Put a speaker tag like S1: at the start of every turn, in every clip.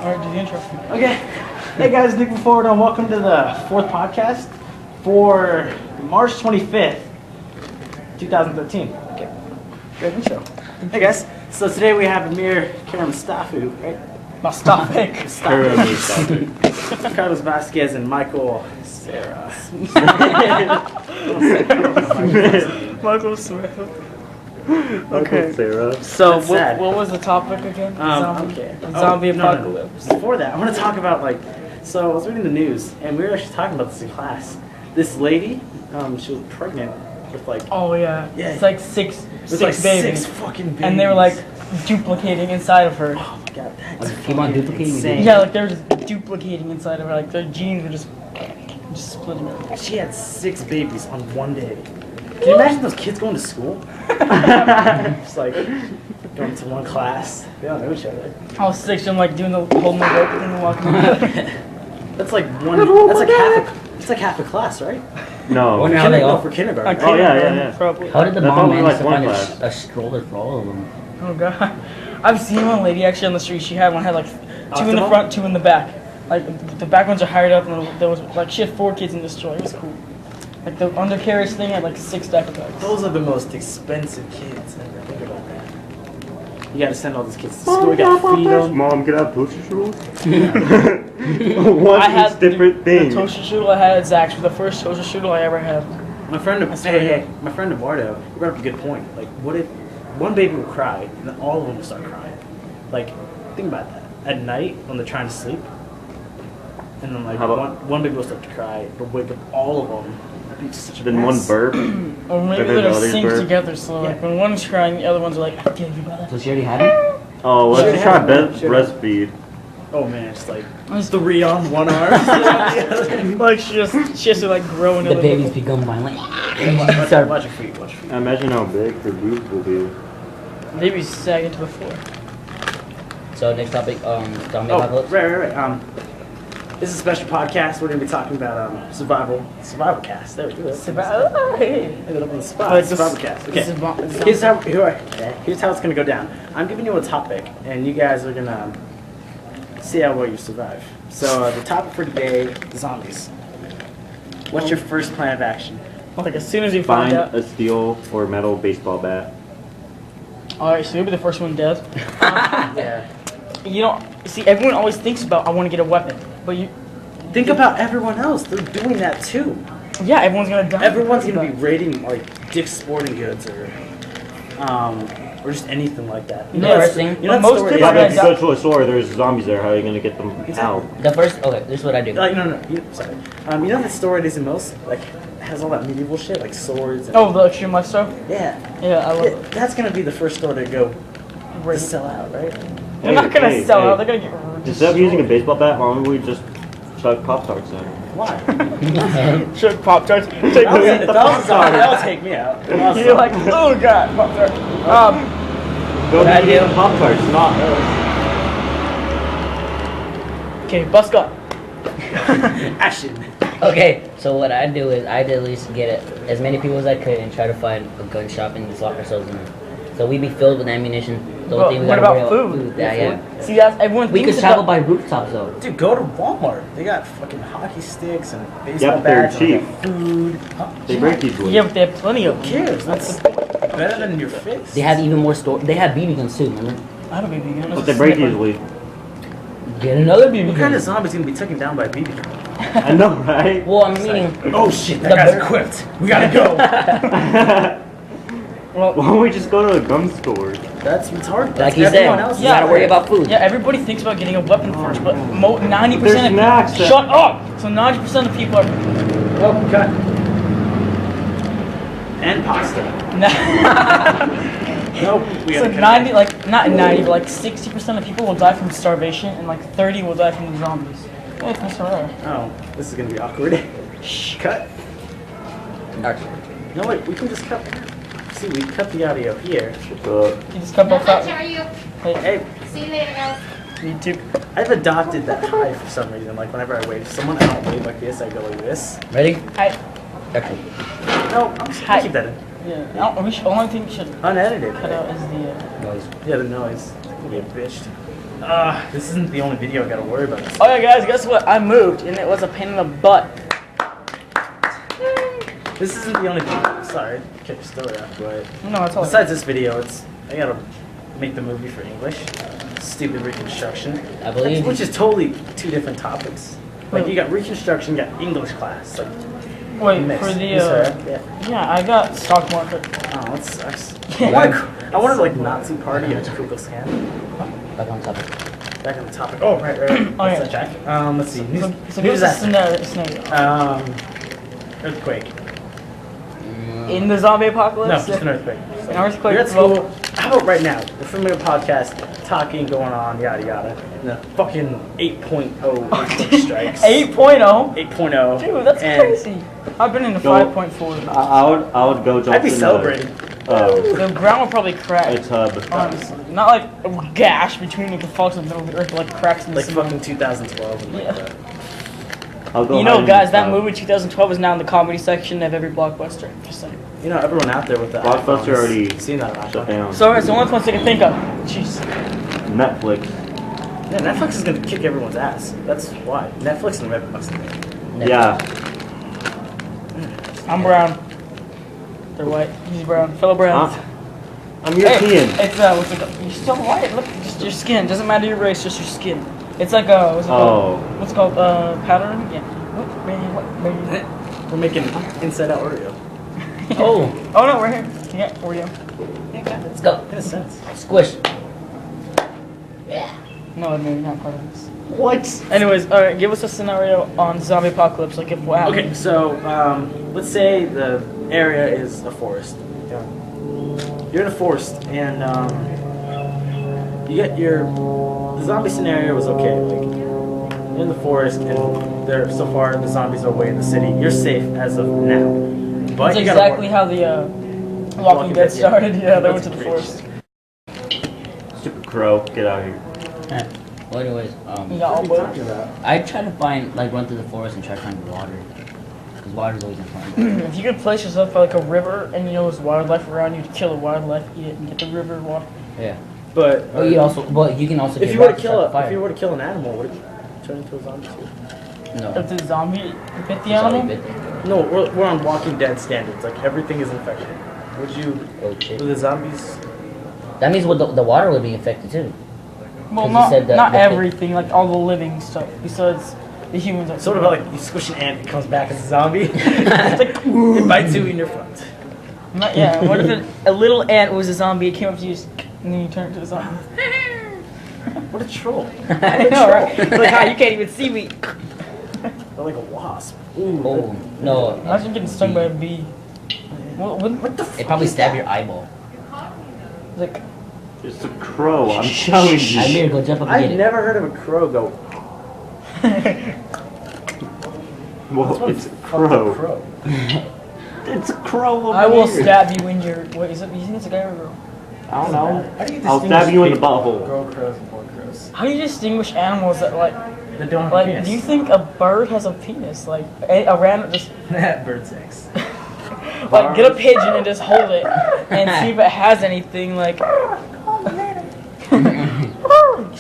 S1: Alright, do the intro.
S2: Okay. Hey guys, Nickv480 and welcome to the fourth podcast for March 25th, 2013. Okay. Great intro. Hey guys. So today we have Admir Karamustafic, right?
S1: Mustafic.
S2: Karlos Vasques and Michael Sarah.
S1: Michael Smith. Okay.
S3: Sarah.
S1: So
S2: That's
S1: what was the topic again?
S2: Okay.
S1: Zombie
S2: No.
S1: apocalypse.
S2: Before that, I want to talk about so I was reading the news and we were actually talking about this in class. This lady, she was pregnant with
S1: Oh yeah.
S2: Yeah.
S1: It's like six
S2: It was
S1: babies.
S2: 6 fucking babies.
S1: And they were like duplicating inside of her.
S2: Oh my god, that's
S3: Keep on duplicating.
S2: insane.
S1: Yeah, like they were just duplicating inside of her. Like their genes were just splitting her.
S2: She had 6 babies on one day. Can you imagine those kids going to school? Just like going to one class. They don't know each other.
S1: I was 6 and like doing the holding the rope and walking around.
S2: That's like one. That's like half. It's like half a class, right?
S3: No.
S4: Wonder how they all.
S2: For kindergarten.
S3: Oh, yeah.
S1: Probably.
S4: How did the
S3: That's
S4: mom
S3: only
S4: manage to
S3: like one
S4: find
S3: class.
S4: a stroller for all of them?
S1: Oh god. I've seen one lady actually on the street. She had like 2 in the
S2: Optimal?
S1: front, 2 in the back. Like the back ones are hired up, and there was like she had 4 kids in the stroller. It was cool. Like the undercarriage thing had like 6 stack of bags.
S2: Those are the most expensive kids ever. Think about that. You gotta send all these kids to school. You gotta feed them.
S3: Mom, can I have toaster strudels?
S1: I
S3: One
S1: had
S3: is different
S1: the
S3: thing.
S1: toaster strudel I had at Zach's was the first toaster strudel I ever had.
S2: My friend, my friend Eduardo, he brought up a good point. Like, what if one baby would cry and then all of them would start crying? Like, think about that. At night when they're trying to sleep, and then like
S3: How about-
S2: one baby will start to cry, but wake up all of them. That'd be such a
S3: Then one
S2: mess.
S3: burp.
S1: Or maybe
S3: Better
S1: they're
S3: than others,
S1: synced
S3: bro.
S1: together, so like when one's crying, the other ones are like, okay, you got
S4: So
S1: it.
S4: she already had it?
S3: Oh, let's
S2: Should've
S3: just try
S2: had it.
S3: breastfeed.
S2: Oh man, it's like
S1: It's
S2: 3 on one arm.
S1: like she has to like grow into
S4: The babies become violent.
S2: Watch
S4: Start-
S2: your feet. Watch your feet.
S3: Imagine how big her boobs will be.
S1: Babies sag into the floor.
S4: So next topic, zombie
S2: Oh,
S4: apocalypse.
S2: right. This is a special podcast. We're gonna be talking about survival cast. There we go.
S1: Hey.
S2: Ended up on the spot.
S1: Like this-
S2: Survival cast.
S1: This
S2: Okay.
S1: is bo-
S2: Here's how it's gonna go down. I'm giving you a topic, and you guys are gonna see how well you survive. So the topic for today: zombies. What's your first plan of action?
S1: like as soon as you find
S3: Find
S1: out.
S3: a steel or metal baseball bat.
S1: Alright, so you'll be the first one dead.
S2: Yeah.
S1: You know, see, everyone always thinks about I want to get a weapon, but you,
S2: Think about everyone else. They're doing that too.
S1: yeah, everyone's gonna die.
S2: Everyone's gonna be raiding like Dick's Sporting Goods or just anything like that. You know,
S4: First
S2: that's-
S4: thing-
S2: you know
S1: most
S2: that story.
S1: people
S3: Yeah,
S1: are
S3: but
S1: gonna
S3: if you go to a store, there's zombies there. How are you gonna get them out?
S4: The first, okay, this is what I do.
S2: Like no. Sorry. You know the store it is in most like has all that medieval shit like swords. And,
S1: Oh, the extreme life stuff?
S2: yeah.
S1: Yeah, I love it.
S2: That's gonna be the first store to go to
S1: Right.
S2: sell out, right?
S1: They're not gonna
S3: Hey,
S1: sell
S3: hey.
S1: out, they're gonna get
S3: Instead of using a baseball bat, why don't we just chuck Pop-Tarts in?
S2: Why?
S1: Shook Pop-Tarts.
S2: That'll take me out.
S1: You're like, oh god, Pop-Tart.
S3: Go
S4: What I
S3: get
S4: do-
S3: Pop-Tarts, not us.
S1: Okay, bus got.
S2: Action.
S4: Okay, so what I do is I'd at least get as many people as I could and try to find a gun shop and just lock ourselves in there. So we'd be filled with ammunition. The only thing we
S1: What
S4: gotta
S1: about
S4: worry
S1: food?
S4: Yeah.
S1: See, that's everyone
S4: We
S1: thinks
S4: could travel
S1: about-
S4: by rooftops though.
S2: Dude, go to Walmart. They got fucking hockey sticks and baseball
S3: Yep, they're
S2: bats.
S3: cheap.
S2: And food. Huh?
S3: They break easily.
S1: Yeah, but they have plenty of
S2: Who cares? That's better than your face.
S4: They have even more store. They have BB guns too. Remember?
S1: I don't BB gun.
S3: But they break easily.
S4: Get another BB
S2: What
S4: gun.
S2: kind of zombie's gonna be taken down by a BB gun?
S3: I know, right?
S4: Well, I'm meaning.
S2: Oh shit, that
S4: The
S2: guy's
S4: bird-
S2: equipped. We gotta go.
S3: Why don't we just go to a gun store?
S2: That's retarded.
S4: Like
S2: That's
S4: you said,
S2: everyone else.
S4: you gotta worry about food.
S1: Yeah, everybody thinks about getting a weapon first, but 90%
S3: There's
S1: of people.
S3: snacks that-
S1: Shut up! So 90% of people are.
S2: Oh, cut. And pasta. Nope. We
S1: So
S2: gotta cut
S1: 90, like not 90, but like 60% of people will die from starvation, and like 30 will die from the zombies. Hey, it's Mr. Rare.
S2: Oh, this is gonna be awkward. Shh. Cut. No wait, we can just cut. See, we cut the audio here.
S3: Uh,
S1: You just cut both
S5: How
S1: out.
S5: much are you?
S2: Hey,
S5: See you later, guys.
S1: Me too.
S2: I've adopted that high for some reason. Like whenever I wave to someone, I don't wave like this. I go like this.
S4: Ready?
S1: Hi.
S4: Okay.
S2: No, I'm just
S1: Hi.
S2: keep that in.
S1: Yeah. We should, only thing we should
S2: Unedited.
S1: cut out is the.
S4: Noise.
S2: Yeah, the noise. Yeah, bitch. This isn't the only video I gotta worry about.
S1: Oh yeah, guys, guess what? I moved, and it was a pain in the butt.
S2: This isn't the only video. Sorry, kept your story off, but
S1: No, it's all.
S2: besides this video, I gotta make the movie for English. Stupid reconstruction.
S4: I believe.
S2: Which is totally two different topics. Like you got reconstruction, you got English class. Like
S1: Wait
S2: mixed.
S1: for the.
S2: Yeah.
S1: I got stock market.
S2: Oh, that sucks.
S1: Yeah.
S2: I wanted like Nazi party at Ku Klux Klan.
S4: Back on topic.
S2: Back on the topic. Oh, right.
S1: Oh, yeah.
S2: That's Jack. Let's see.
S1: So give us a scenario.
S2: Earthquake.
S1: In the zombie
S2: No,
S1: apocalypse.
S2: just an earthquake.
S1: An earthquake.
S2: You're at school. How about right now? We're filming a podcast, talking, going on, yada yada. And the fucking 8.0 earthquake strikes.
S1: 8.0.
S2: 8.0.
S1: Dude, that's
S2: And
S1: crazy. I've been in the 5.4.
S3: I would go jump
S2: I'd be
S3: in
S2: celebrating.
S1: The ground will probably crack.
S3: a tub.
S1: Honestly, not like a gash between like the faults in the middle of the earth, but like cracks in the
S2: Like
S1: cement.
S2: fucking 2012. And like
S1: Yeah.
S2: that.
S3: I'll go
S1: You
S3: hide
S1: know,
S3: in
S1: guys,
S3: the
S1: that
S3: tub.
S1: movie 2012 is now in the comedy section of every blockbuster. Just saying.
S2: You know, everyone out there with the
S3: Blockbuster
S2: iPhones,
S3: already
S2: seen that on
S3: shut
S2: iPhone.
S3: down.
S1: Sorry, it's the only ones I can think of. Jeez.
S3: Netflix.
S2: Yeah, Netflix is gonna kick everyone's ass. That's why. Netflix and Redbox.
S3: Yeah.
S1: I'm brown. They're white. He's brown. Fellow Browns.
S3: I'm European.
S1: Hey, it's what's it called? You're still white. Look, just your skin. Doesn't matter your race, just your skin. It's like what's it called? What's it called? Pattern? Yeah. What?
S2: We're making inside out Oreo.
S4: Oh,
S1: Oh no, we're here. Yeah, Oreo.
S4: let's go.
S2: In a sense.
S4: Squish.
S1: No, maybe not part of this.
S2: What?
S1: Anyways, all right. Give us a scenario on zombie apocalypse. Like if what happened.
S2: Okay, so let's say the area is a forest. Yeah. You're in a forest, and you get the zombie scenario was okay. Like you're in the forest, and so far the zombies are away in the city. You're safe as of now. But
S1: That's
S2: you gotta
S1: exactly how the Walking Dead started. Yeah, they went
S2: That's
S1: to the
S2: great
S1: forest.
S2: shit.
S3: Stupid crow. Get out of here.
S4: Well, anyways,
S1: You got all
S2: What are you
S1: boats.
S2: talking about?
S4: I try to find, like, run through the forest and try to find water. Because water's always in front.
S1: If you could place yourself by like a river and you know there's wildlife around, you'd kill the wildlife, eat it, and get the river water.
S4: Yeah.
S2: But
S4: Oh, you also, but you can also
S2: if
S4: get
S2: you were to
S4: rocks
S2: kill
S4: start fire.
S2: if you were to kill an animal, would it turn into a zombie too?
S4: No.
S1: If the zombie bit the
S4: Zombie
S1: animal,
S4: bit them.
S2: No, we're on Walking Dead standards. Like everything is infected. Would you?
S4: Oh, shit.
S2: Would the zombies?
S4: That means the water would be infected too.
S1: well,
S4: 'Cause you
S1: not
S4: said that
S1: not
S4: the-
S1: everything, like all the living stuff besides the humans. That
S2: Sort of like you squish an ant, it comes back as a zombie. It's like it bites you in your front.
S1: Yeah. What if a little ant was a zombie? It came up to you, and then you turned into a zombie.
S2: What a troll!
S1: I know, right? Like how you can't even see me.
S2: Or like a wasp. Ooh.
S4: Oh, no.
S1: Imagine getting stung by a bee. What the?
S4: It probably stab your eyeball.
S1: Like
S3: It's a crow. I'm telling you.
S4: Admir, go jump up and
S2: I've
S4: get it.
S2: never heard of a crow go.
S3: Well, it's a
S2: Crow.
S3: crow. It's a crow. Over
S1: I will
S3: here.
S1: stab you in your. What is it? You think it's a guy or a girl?
S3: I don't know.
S2: How do you
S3: I'll stab you in the butthole.
S2: Girl crows and boy crows.
S1: How do you distinguish animals that like?
S2: They don't have a
S1: Like,
S2: penis.
S1: do you think a bird has a penis? Like a random just
S2: Bird sex.
S1: like get a pigeon and just hold it and see if it has anything like.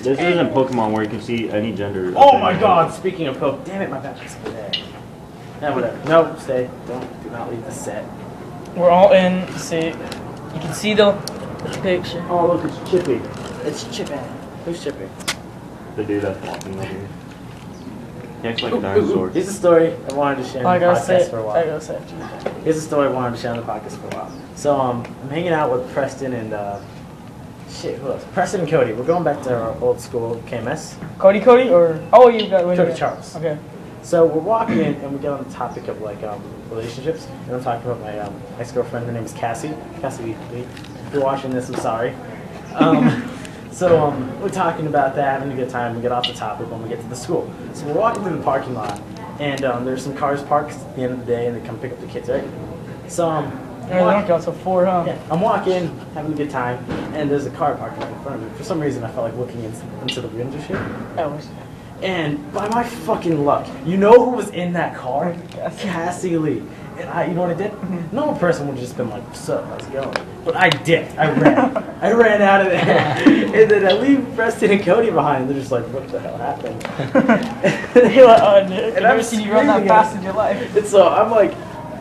S3: This isn't Pokemon where you can see any gender.
S2: Oh my god, speaking of Poke, damn it, my battery's over there. Yeah, whatever. No, stay. Do not leave the set.
S1: We're all in. See, you can see the picture.
S3: Oh, look, it's Chippy.
S2: It's Chippy. Who's Chippy?
S3: The dude that's walking over here. He acts like a dinosaur.
S2: Here's a story I wanted to share
S1: I
S2: on the
S1: gotta say
S2: podcast
S1: it.
S2: for a
S1: I
S2: while.
S1: gotta say it.
S2: Here's a story I wanted to share on the podcast for a while. So, I'm hanging out with Preston and, who else? Preston and Cody. We're going back to our old school, KMS.
S1: Cody or you got
S2: Cody Charles.
S1: Okay.
S2: So we're walking in and we get on the topic of like relationships, and I'm talking about my ex-girlfriend. Her name is Cassie. Cassie, if you're watching this, I'm sorry. So we're talking about that, having a good time. We get off the topic when we get to the school. So we're walking through the parking lot, and there's some cars parked at the end of the day, and they come pick up the kids, right? So
S1: They don't go till 4, huh?
S2: yeah, I'm walking, having a good time, and there's a car parked right in front of me. For some reason, I felt like looking into the window shit.
S1: That was.
S2: And by my fucking luck, you know who was in that car? Cassie Lee. And you know what I did? Normal person would have just been like, "What's up? How's it going?" but I dipped. I ran. I ran out of there. And then I leave Preston and Cody behind. They're just like, what the hell happened?
S1: You're like, oh, Nick, I've never seen you run that
S2: screaming
S1: fast
S2: at-
S1: in your life.
S2: And so I'm like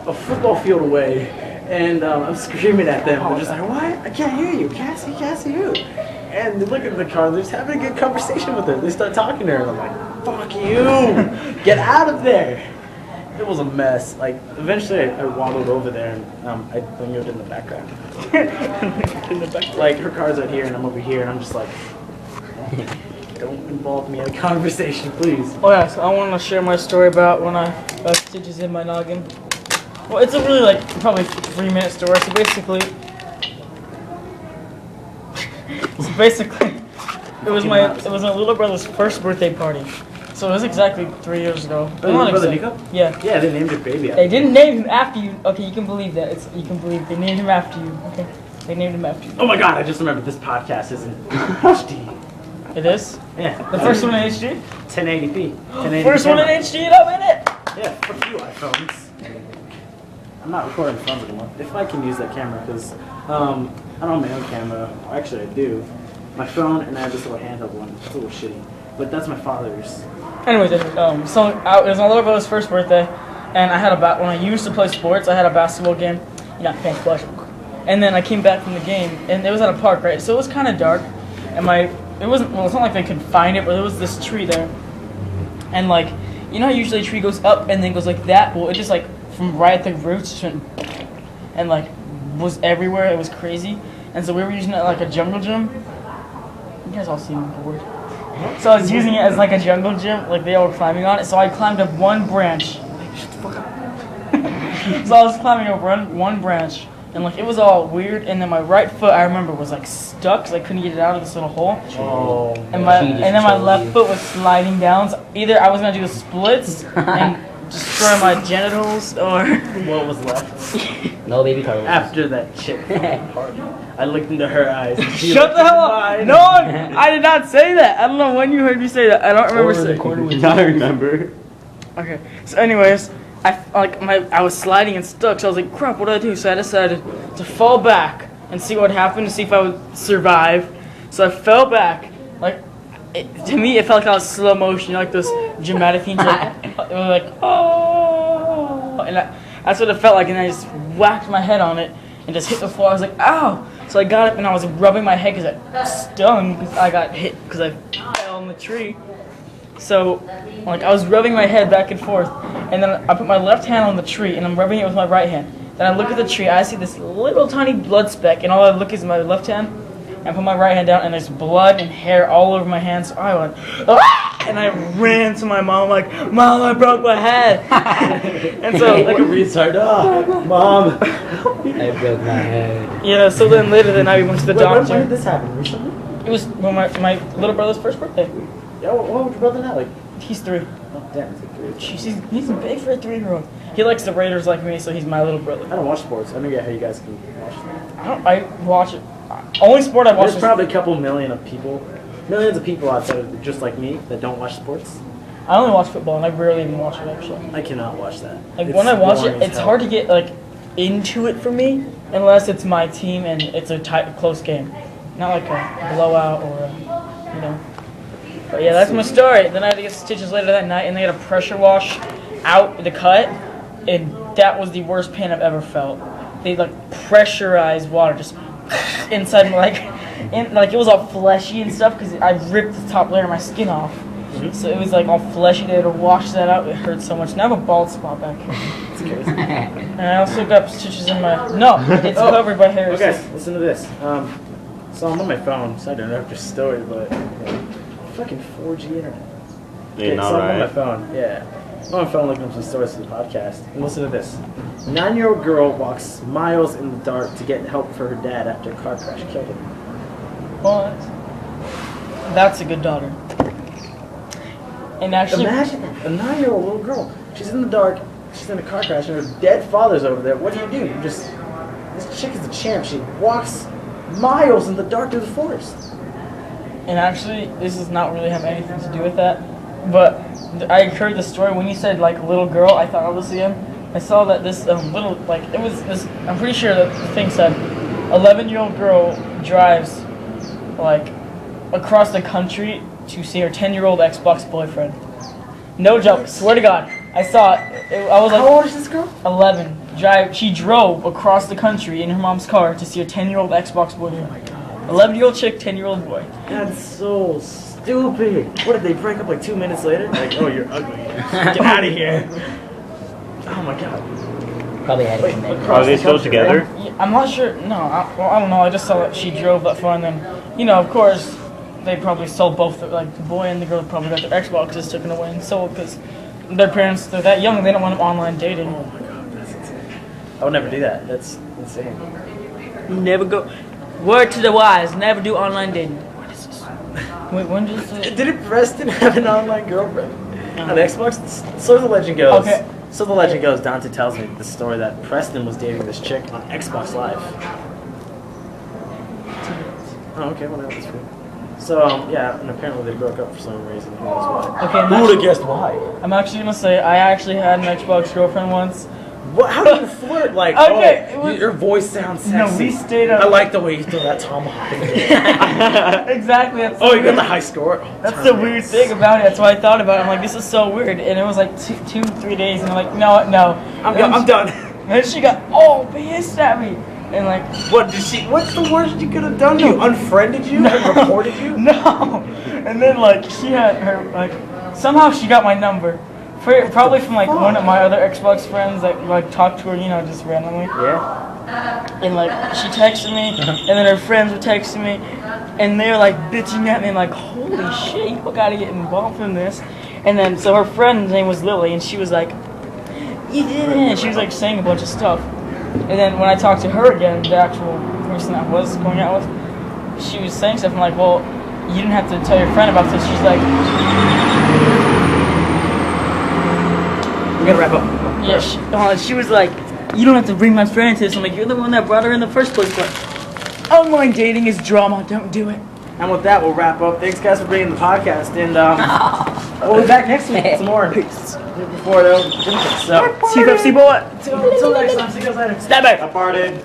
S2: a football field away, and I'm screaming at them. They're just like, what? I can't hear you. Cassie, who? And they look at the car, they're just having a good conversation with her. They start talking to her, and I'm like, fuck you. Get out of there. It was a mess. Like, eventually I waddled over there, and I lingered in the background. Like, her car's right here, and I'm over here, and I'm just like, don't involve me in a conversation, please.
S1: Oh yeah, so I want to share my story about when I got stitches in my noggin. Well, it's a really like probably 3-minute story. So basically, it was my little brother's first birthday party. So it was exactly 3 years ago.
S2: Oh, your brother Nico?
S1: Yeah.
S2: Yeah, they named your baby after
S1: They didn't name him after you. Okay, you can believe that. You can believe they named him after you. Okay, they named him after you.
S2: Oh my god, I just remembered this podcast is in HD.
S1: It is
S2: Yeah.
S1: the first one in HD.
S2: 1080p. 1080p
S1: First one in
S2: camera.
S1: HD, and I'm in it.
S2: Yeah, fuck you, iPhones. I'm not recording phones anymore. If I can use that camera, because I don't have my own camera. Well, actually, I do. My phone, and I have this little handheld one. It's a little shitty. But that's my father's.
S1: Anyways, it was my little brother's first birthday, and I had when I used to play sports, I had a basketball game. Yeah, thanks, flash. And then I came back from the game, and it was at a park, right? So it was kind of dark, and it's not like they could find it, but there was this tree there, and like, you know how usually a tree goes up and then goes like that? Well, it just like from right at the roots just went, and like was everywhere. It was crazy, and so we were using it like a jungle gym. You guys all seem bored. So I was using it as like a jungle gym, like they all were climbing on it. So I climbed up one branch. Shut the fuck up. So I was climbing up one branch, and like it was all weird. And then my right foot, I remember, was like stuck, so I couldn't get it out of this little hole.
S2: Oh.
S1: And then my left foot was sliding down. So either I was gonna do the splits and destroy my genitals, or
S2: What was left?
S4: No, baby Karlos.
S2: After that chick party, I looked into her eyes. And she
S1: shut
S2: looked
S1: the hell
S2: into
S1: up!
S2: mine.
S1: No, I did not say that. I don't know when you heard me say that. I don't remember saying.
S3: I remember.
S1: Okay. So, anyways, I was sliding and stuck. So I was like, "Crap, what do I do?" So I decided to fall back and see what happened, to see if I would survive. So I fell back. Like, to me, it felt like I was slow motion, like those dramatic things. It was like, oh, and that's what it felt like. And I just whacked my head on it and just hit the floor. I was like, ow! So I got up and I was rubbing my head because it stung because I got hit because I fell in the tree. So, like, I was rubbing my head back and forth, and then I put my left hand on the tree, and I'm rubbing it with my right hand. Then I look at the tree, I see this little tiny blood speck, and all I look is my left hand, and I put my right hand down, and there's blood and hair all over my hands. So I went, ah! And I ran to my mom, like, Mom, I broke my head. And so,
S2: Like a retard. Oh, Mom.
S4: I broke my head.
S1: yeah, so then later that night we went to the
S2: When
S1: doctor.
S2: did this happen? Recently?
S1: It was when my little brother's first birthday.
S2: Yeah, what was your brother now? Like,
S1: He's 3.
S2: oh, damn, it's like 3 years.
S1: Jeez, he's big for a 3-year-old. He likes the Raiders like me, so he's my little brother.
S2: I don't watch sports. I don't get how you guys can watch them.
S1: I watch it. Only sport I watch
S2: There's
S1: is
S2: probably a couple millions of people outside of just like me that don't watch sports.
S1: I only watch football, and I rarely even watch it actually.
S2: I cannot watch that.
S1: Like
S2: It's
S1: when I watch
S2: boring
S1: it,
S2: as
S1: it's
S2: hell.
S1: hard to get like into it for me unless it's my team and it's a tight, close game, not like a blowout or a, you know. But yeah, that's my story. Then I had to get stitches later that night, and they had a pressure wash out the cut, and that was the worst pain I've ever felt. They like pressurized water just inside my like it was all fleshy and stuff because I ripped the top layer of my skin off. So it was like all fleshy. They had to wash that out. It hurt so much. Now I have a bald spot back here.
S2: It's crazy.
S1: And I also got stitches in my... No, it's covered by hair.
S2: Okay, listen to this. So I'm on my phone, so I don't know if your story, but fucking 4G internet.
S3: You're not
S2: so I'm on my
S3: right.
S2: phone, yeah. I'm on my phone looking up some stories for the podcast. And listen to this. 9-year-old girl walks miles in the dark to get help for her dad after a car crash killed him.
S1: What? That's a good daughter. And actually...
S2: Imagine that. A 9-year-old little girl. She's in the dark, she's in a car crash, and her dead father's over there. What do? You just... This chick is a champ. She walks miles in the dark through the forest.
S1: And actually, this does not really have anything to do with that. But I heard the story when you said like little girl. I thought of this again. I saw that this little like it was this. I'm pretty sure that the thing said 11-year-old girl drives like across the country to see her 10-year-old Xbox boyfriend. No joke. Swear to God, I saw it. I was like,
S2: How old is this girl?
S1: 11. She drove across the country in her mom's car to see her 10-year-old Xbox boyfriend.
S2: Oh my God.
S1: 11-year-old chick, 10-year-old boy.
S2: That's so stupid. What did they break up like 2 minutes later? Like, oh, you're ugly. Get out of here. Oh my God.
S4: Probably had
S2: Wait,
S4: it in
S3: Are they still together?
S1: I'm not sure. No, I don't know. I just saw that she drove that far, and then, of course, they probably sold both. Like the boy and the girl probably got their Xboxes taken away and sold because their parents, they're that young, they don't want online dating.
S2: Oh my God, that's insane. I would never do that. That's insane.
S1: Never go. Word to the wise: never do online dating. What is this? Wait, when did this?
S2: Didn't Preston have an online girlfriend on Xbox? So the legend goes.
S1: Okay.
S2: So the legend goes. Dante tells me the story that Preston was dating this chick on Xbox Live. Oh, okay. Well, that's cool. So yeah, and apparently they broke up for some reason. Who knows why?
S1: Okay,
S2: Who would have guessed why?
S1: I'm actually gonna say I actually had an Xbox girlfriend once.
S2: What? How do you flirt? Like,
S1: Okay, it
S2: oh,
S1: was-
S2: your voice sounds sexy.
S1: No, we stayed up.
S2: I like the way you throw that tomahawk.
S1: Exactly. That's
S2: Oh, you got the high score. Oh,
S1: That's the weird thing about it. That's why I thought about it. I'm like, this is so weird. And it was like 3 days, and I'm like, no.
S2: I'm done.
S1: And then she got all pissed at me. And like,
S2: What did she? What's the worst you could have done? You unfriended you and reported you?
S1: no. And then like, she had her, like, somehow she got my number. Probably from like one of my other Xbox friends that like talked to her, just randomly.
S2: Yeah.
S1: And like, she texted me, and then her friends were texting me, and they're like bitching at me, and like, holy shit, you gotta get involved in this. And then, so her friend's name was Lily, and she was like, you did it. And she was like saying a bunch of stuff. And then when I talked to her again, the actual person I was going out with, she was saying stuff. I'm like, well, you didn't have to tell your friend about this. She's like,
S2: We gotta wrap up.
S1: yeah, she was like, you don't have to bring my friend into this. I'm like, you're the one that brought her in the first place. But online dating is drama. Don't do it.
S2: And with that, we'll wrap up. Thanks, guys, for bringing the podcast. And we'll be back next week with some more. Before though, so
S1: TFC boy.
S2: until next time. See you guys later.
S1: Step back.
S3: I farted.